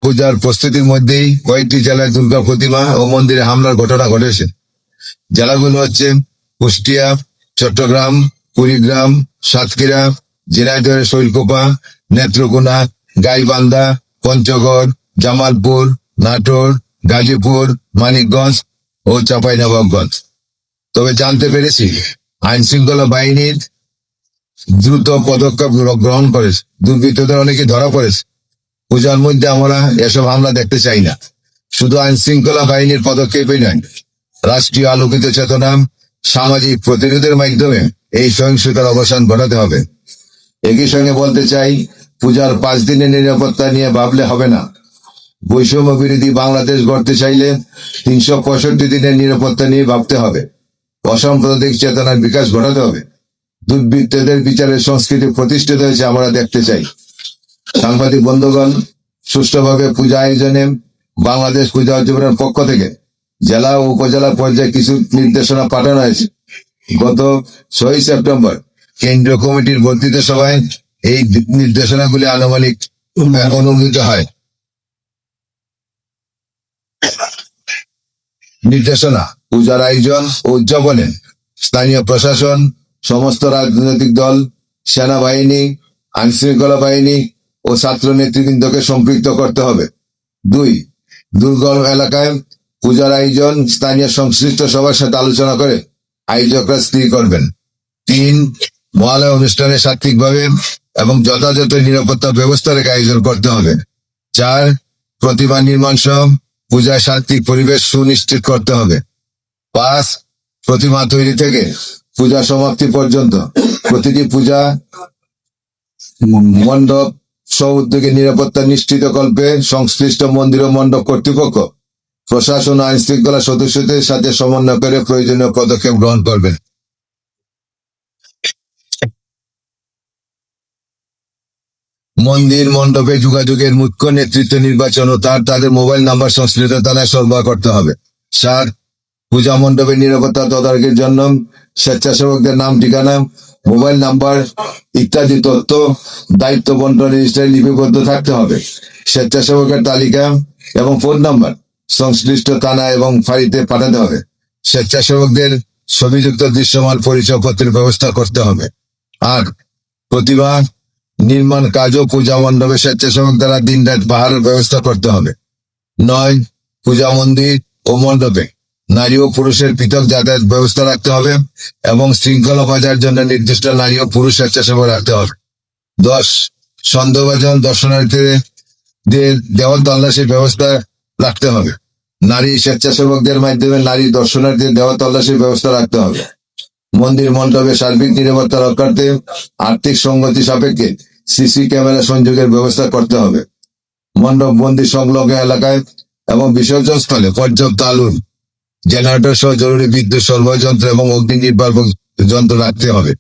পূজার প্রস্তুতির মধ্যেই কয়েকটি জেলায় দুর্গা প্রতিমা ও মন্দিরে হামলার ঘটনা ঘটেছে। জেলাগুলো হচ্ছে কুষ্টিয়া, চট্টগ্রাম, কুড়িগ্রাম, সাতক্ষীরা, ঝিনাইদহের শৈলকুপা, নেত্রকোনা, গাইবান্ধা, পঞ্চগড়, জামালপুর, নাটোর, গাজীপুর, মানিকগঞ্জ ও চাঁপাইনবাবগঞ্জ। তবে জানতে পেরেছি আইন শৃঙ্খলা বাহিনীর দ্রুত পদক্ষেপ গ্রহণ করেছে, দুর্বৃত্তদের অনেকে ধরা পড়েছে। পূজার মধ্যে আমরা এসব হামলা দেখতে চাই না। শুধু আইন শৃঙ্খলা বাহিনীর পদক্ষেপই নয়, রাষ্ট্রীয় আলোকিত চেতনা, সামাজিক প্রতিরোধের মাধ্যমে এই সহিংসতার অবসান ঘটাতে হবে। একই সঙ্গে বলতে চাই, পূজার 5 দিনের নিরাপত্তা নিয়ে ভাবলে হবে না। বৈষম্য বিরোধী বাংলাদেশ গড়তে চাইলে 365 দিনের নিরাপত্তা নিয়ে ভাবতে হবে। অসাম্প্রদায়িক চেতনার বিকাশ ঘটাতে হবে। দুর্বৃত্তদের বিচারের সংস্কৃতি প্রতিষ্ঠিত হয়েছে আমরা দেখতে চাই। সাংবাদিক বন্ধুগণ, সুষ্ঠুভাবে পূজা আয়োজনে বাংলাদেশ পূজা উদযাপনের পক্ষ থেকে জেলা ও উপজেলা পর্যায়ে কিছু নির্দেশনা পাঠানো হয়েছে। গত 6 সেপ্টেম্বর কেন্দ্রীয় কমিটির বর্ধিত সভায় এই নির্দেশনাগুলি আনুমানিক অনুমোদিত হয়। নির্দেশনা: পূজার আয়োজন ও উদযাপনে স্থানীয় প্রশাসন, সমস্ত রাজনৈতিক দল, সেনাবাহিনী, আইন শৃঙ্খলা বাহিনী ও ছাত্র নেতৃবৃন্দকে সম্পৃক্ত করতে হবে। 2. দুর্গম এলাকায় পূজার আয়োজন স্থানীয় সংশ্লিষ্ট সবার সাথে আলোচনা করে আয়োজকরা স্থির করবেন। 3. মহালয়া অনুষ্ঠানে সাত্বিকভাবে এবং যথাযথ নিরাপত্তা ব্যবস্থা রেখে আয়োজন করতে হবে। 4. প্রতিমা নির্মাণ সহ পূজায় শান্তিক পরিবেশ সুনিশ্চিত করতে হবে। 5. প্রতিমা তৈরি থেকে পূজা সমাপ্তি পর্যন্ত প্রতিটি পূজা মণ্ডপ সহ উদ্যোগে নিরাপত্তা নিশ্চিত কল্পে সংশ্লিষ্ট মন্দির ও মণ্ডপ কর্তৃপক্ষ, প্রশাসন ও আইন শৃঙ্খলা সদস্যদের সাথে সমন্বয় করে প্রয়োজনীয় পদক্ষেপ গ্রহণ করবেন। মন্দির মণ্ডপে যোগাযোগের মুখ্য নেতৃত্ব নির্বাচন ও তাদের মোবাইল নাম্বার সংশ্লিষ্ট থানায় সরবরাহ করতে হবে। 7. পূজা মণ্ডপের নিরাপত্তা তদারকির জন্য স্বেচ্ছাসেবকদের নাম, ঠিকানা, মোবাইল নাম্বার ইত্যাদি তথ্য দায়িত্ব বন্টন রেজিস্টারে লিপিবদ্ধ থাকতে হবে। স্বেচ্ছাসেবকের তালিকা এবং ফোন নাম্বার সংশ্লিষ্ট থানা এবং ফাঁড়িতে পাঠাতে হবে। স্বেচ্ছাসেবকদের ছবিযুক্ত দৃশ্যমান পরিচয়পত্রের ব্যবস্থা করতে হবে। 8. প্রতিমা নির্মাণ কাজ ও পূজা মণ্ডপে স্বেচ্ছাসেবক দ্বারা দিনরাত পাহারার ব্যবস্থা করতে হবে। 9. পূজা মন্দির ও মণ্ডপে নারী ও পুরুষের পৃথক যাতায়াত ব্যবস্থা রাখতে হবে এবং শৃঙ্খলা বজায়ের জন্য নির্দিষ্ট নারী ও পুরুষ স্বেচ্ছাসেবক রাখতে হবে। 10. সন্দেহভাজন দর্শনার্থীদের দেওয়াল তল্লাশির ব্যবস্থা রাখতে হবে। নারী স্বেচ্ছাসেবকদের মাধ্যমে নারী দর্শনার্থীদের দেওয়াল তল্লাশির ব্যবস্থা রাখতে হবে। মন্দির মণ্ডপে সার্বিক নিরাপত্তা রক্ষার্থে আর্থিক সঙ্গতি সাপেক্ষে সিসি ক্যামেরা সংযোগের ব্যবস্থা করতে হবে। মণ্ডপ মন্দির সংলগ্ন এলাকায় এবং বিসর্জন স্থলে পর্যাপ্ত আলো, জেনারেটর সহ জরুরি বিদ্যুৎ সরবরাহ যন্ত্র এবং অগ্নি নির্বাপক যন্ত্র রাখতে হবে।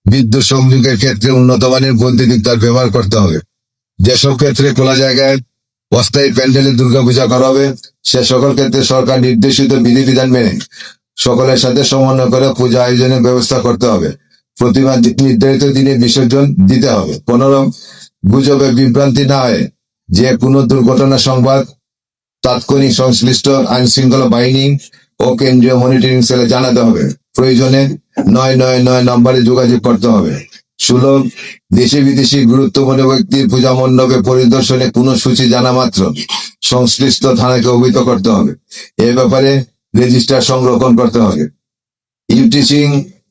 বিদ্যুৎ সংযোগের ক্ষেত্রে উন্নত মানের বৈদ্যুতিক তার ব্যবহার করতে হবে। যেসব ক্ষেত্রে খোলা জায়গায় অস্থায়ী প্যান্ডেলে দুর্গাপূজা করা হবে, সে সকল ক্ষেত্রে সরকার নির্দেশিত বিধিবিধান মেনে সকলের সাথে সমন্বয় করে পূজা আয়োজনের ব্যবস্থা করতে হবে। প্রতিমা নির্ধারিত দিনে বিসর্জন দিতে হবে। কোন গুজবে বিভ্রান্তি না হয় যে কোনো দুর্ঘটনা সংবাদ তাৎক্ষণিক সংশ্লিষ্ট আইন শৃঙ্খলা বাহিনী ও কেন্দ্রীয় মনিটরিং সেলে জানাতে হবে। প্রয়োজনে 999 নম্বরে যোগাযোগ করতে হবে। 16. দেশি বিদেশি গুরুত্বপূর্ণ ব্যক্তির পূজা মণ্ডপে পরিদর্শনে কোনো সূচি জানা মাত্র সংশ্লিষ্ট থানাকে অবহিত করতে হবে। এ ব্যাপারে রেজিস্টার সংরক্ষণ করতে হবে। ইভটিজিং,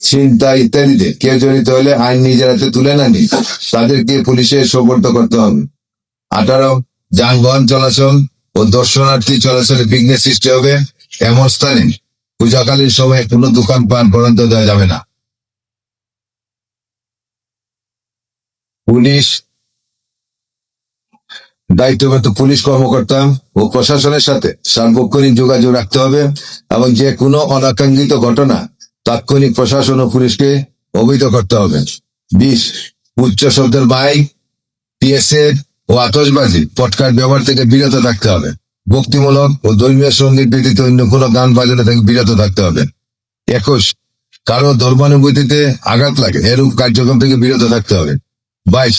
ছিনতাই ইত্যাদিতে কেউ জড়িত হলে আইন নিজের হাতে তুলে না নিয়ে তাদেরকে পুলিশে সোপর্দ করতে হবে। 18. যানবাহন চলাচল ও দর্শনার্থী চলাচলে বিঘ্ন সৃষ্টি হবে এমন স্থানে পূজাকালীন সময়ে কোনো দোকানপাট বরাদ্দ দেওয়া যাবে না। পুলিশ দায়িত্বপ্রাপ্ত পুলিশ কর্মকর্তা ও প্রশাসনের সাথে সার্বক্ষণিক যোগাযোগ রাখতে হবে এবং যে কোনো অনাকাঙ্ক্ষিত ঘটনা তাৎক্ষণিক প্রশাসন ও পুলিশকে অবহিত করতে হবে। 20. উচ্চ শব্দের মাইক, পিএসএ ও আতশবাজি পটকার ব্যবহার থেকে বিরত থাকতে হবে। ভক্তিমূলক ও ধর্মীয় সঙ্গীত ব্যতীত অন্য কোনো গান বাজানো থেকে বিরত থাকতে হবে। 21. কারো ধর্মানুভূতিতে আঘাত লাগে এরূপ কার্যক্রম থেকে বিরত থাকতে হবে। 22.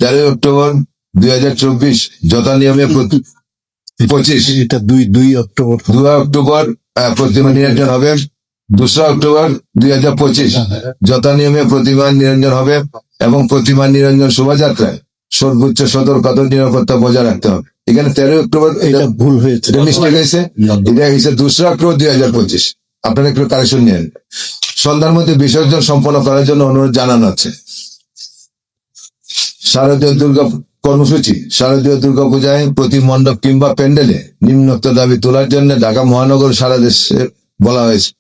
13 অক্টোবর 2024 যথা নিয়মে 25 এটা 2 অক্টোবর। 2 অক্টোবর প্রতিমা নিরঞ্জন হবে। 2রা অক্টোবর 2025 যথা নিয়মে প্রতিমা নিরঞ্জন হবে এবং প্রতিমা নিরঞ্জন শোভাযাত্রায় সর্বোচ্চ সতর্কতা নিরাপত্তা বজায় রাখতে হবে। এখানে 13 অক্টোবর এটা ভুল হয়েছে। এটা মিস্টেক হয়েছে, এটা হয়েছে 2রা অক্টোবর 2025। আপনারা একটু কারেকশন নিন। সন্ধ্যার মধ্যে বিসর্জন সম্পন্ন করার জন্য অনুরোধ জানানো হচ্ছে। শারদীয় দুর্গা কর্মসূচি। শারদীয় দুর্গা পূজায় প্রতি মণ্ডপ কিংবা প্যান্ডেলে নিম্নোক্ত দাবি তোলার জন্য ঢাকা মহানগর সারা দেশে বলা হয়েছে।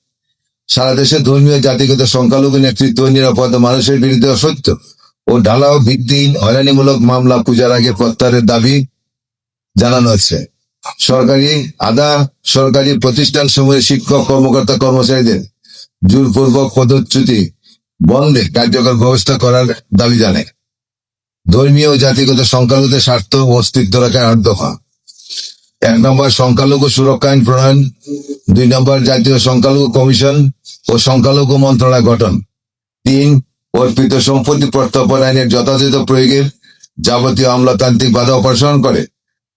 সারা দেশে ধর্মীয় জাতিগত সংখ্যালঘু নেতৃত্ব ও নিরাপত্তা মানুষের বিরুদ্ধে অসত্য ও ঢালাও ভিত্তিহীন হয়রানিমূলক মামলা পূজার আগে প্রত্যাহারের দাবি জানানো হচ্ছে। সরকারি প্রতিষ্ঠান সমূহের শিক্ষক কর্মকর্তা কর্মচারীদের জোরপূর্বক পদচ্যুতি বন্ধে কার্যকর ব্যবস্থা করার দাবি জানায়। ধর্মীয় ও জাতিগত সংখ্যালঘুদের স্বার্থ ও অস্তিত্ব রাখার 8 দফা। 1 নম্বর সংখ্যালঘু সুরক্ষা আইন প্রণয়ন। 2 নম্বর জাতীয় সংখ্যালঘু কমিশন ও সংখ্যালঘু মন্ত্রণালয় গঠন। 3 অর্পিত সম্পত্তি প্রত্যর্পণ আইনের যথাযথ প্রয়োগের যাবতীয় আমলাতান্ত্রিক বাধা অপসারণ করে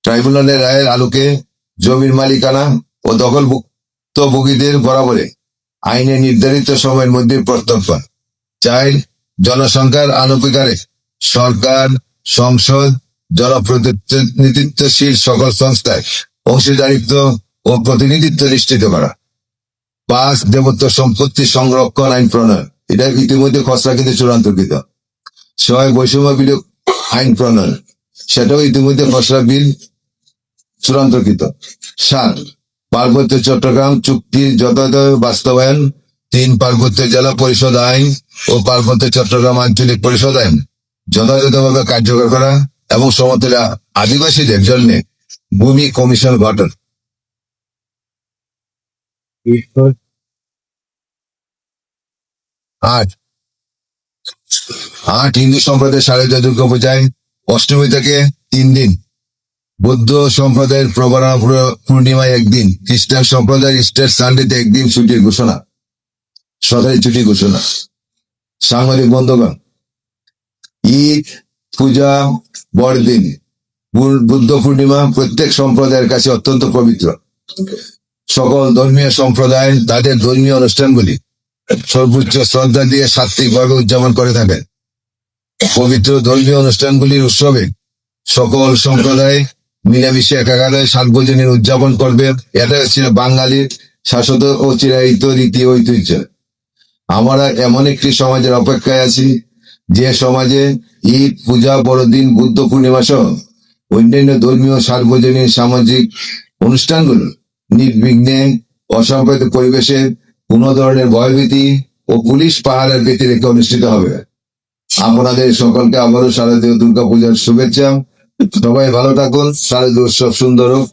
ট্রাইব্যুনালের রায়ের আলোকে জমির মালিকানা ও দখলভুক্তভোগীদের বরাবরে আইনে নির্ধারিত সময়ের মধ্যে প্রত্যর্পণ। 4 জনসংখ্যার আনুপাতিকে সরকার, সংসদ, জনপ্রতিনিধিত্বশীল সকল সংস্থায় অংশীদারিত্ব ও প্রতিনিধিত্ব নিশ্চিত করা। 5 দেবত্ব সম্পত্তি সংরক্ষণ আইন প্রণয়ন। এটা ইতিমধ্যে খসড়া কিন্তু চূড়ান্তকৃত। 6 বৈষম্য বিলোপ আইন প্রণয়ন। সেটাও ইতিমধ্যে খসড়া বিল চূড়ান্তকৃত। 7 পার্বত্য চট্টগ্রাম চুক্তির যথাযথ বাস্তবায়ন। 3 পার্বত্য জেলা পরিষদ আইন ও পার্বত্য চট্টগ্রাম আঞ্চলিক পরিষদ আইন যথাযথভাবে কার্যকর করা এবং সমতলে আদিবাসীদের জন্য ভূমি কমিশন গঠন। 8 হিন্দু সম্প্রদায়ের শারদীয় দুর্গা পূজায় অষ্টমী থেকে 3 দিন, বৌদ্ধ সম্প্রদায়ের প্রবরা পূর্ণিমায় 1 দিন, খ্রিস্টান সম্প্রদায়ের ইস্টার সানডেতে 1 দিন ছুটির ঘোষণা, সরকারি ছুটি ঘোষণা। সাংবাদিক বন্ধুগণ, ঈদ, পূজা, বড়দিন, বুদ্ধ পূর্ণিমা প্রত্যেক সম্প্রদায়ের কাছে অত্যন্ত পবিত্র। সকল ধর্মীয় সম্প্রদায় তাদের ধর্মীয় অনুষ্ঠানগুলি সর্বোচ্চ শ্রদ্ধা দিয়ে সাত্বিকভাবে উদযাপন করে থাকেন। পবিত্র ধর্মীয় অনুষ্ঠানগুলির উৎসবে সকল সম্প্রদায় মিলেমিশে একাকারে সার্বজনীন উদযাপন করবে। এটা ছিল বাঙালির শাশ্বত ও চিরায়িত রীতি ঐতিহ্য। আমরা এমন একটি সমাজের অপেক্ষায় আছি যে সমাজে ঈদ, পূজা, বড়দিন, বুদ্ধ পূর্ণিমা সহ অন্যান্য ধর্মীয় সার্বজনীন সামাজিক অনুষ্ঠানগুলো নির্বিঘ্নে অসাম্প্রদায়িক পরিবেশে কোনো ধরনের ভয়ভীতি ও পুলিশ পাহারার ব্যতি রেখে অনুষ্ঠিত হবে। আপনাদের সকলকে আবারও শারদীয় দুর্গা পূজার শুভেচ্ছা। সবাই ভালো থাকুন। শারদীয় উৎসব সুন্দর হোক।